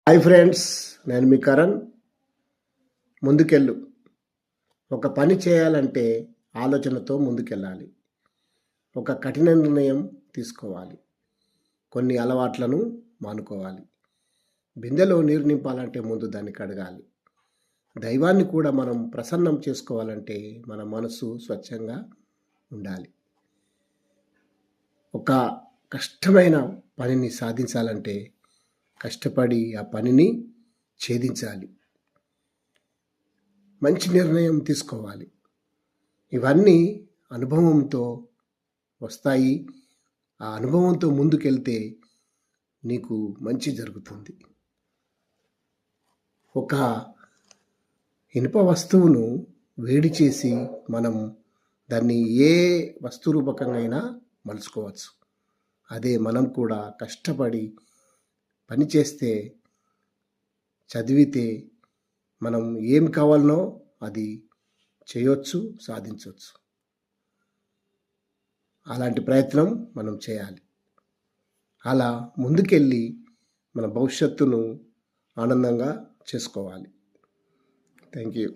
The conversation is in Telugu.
హాయ్ ఫ్రెండ్స్, నేను మీ కరణ్. ముందుకెళ్ళు. ఒక పని చేయాలంటే ఆలోచనతో ముందుకెళ్ళాలి. ఒక కఠిన నిర్ణయం తీసుకోవాలి. కొన్ని అలవాట్లను మానుకోవాలి. బిందెలో నీరు నింపాలంటే ముందు దాన్ని కడగాలి. దైవాన్ని కూడా మనం ప్రసన్నం చేసుకోవాలంటే మన మనసు స్వచ్ఛంగా ఉండాలి. ఒక కష్టమైన పనిని సాధించాలంటే కష్టపడి ఆ పనిని ఛేదించాలి. మంచి నిర్ణయం తీసుకోవాలి. ఇవన్నీ అనుభవంతో వస్తాయి. ఆ అనుభవంతో ముందుకెళ్తే నీకు మంచి జరుగుతుంది. ఒక ఇనుప వస్తువును వేడి చేసి మనం దాన్ని ఏ వస్తు రూపకంగా అయినా మలుచుకోవచ్చు. అదే మనం కూడా కష్టపడి పని చేస్తే, చదివితే మనం ఏం కావాలనో అది చేయొచ్చు, సాధించవచ్చు. అలాంటి ప్రయత్నం మనం చేయాలి. అలా ముందుకెళ్ళి మన భవిష్యత్తును ఆనందంగా చేసుకోవాలి. Thank you.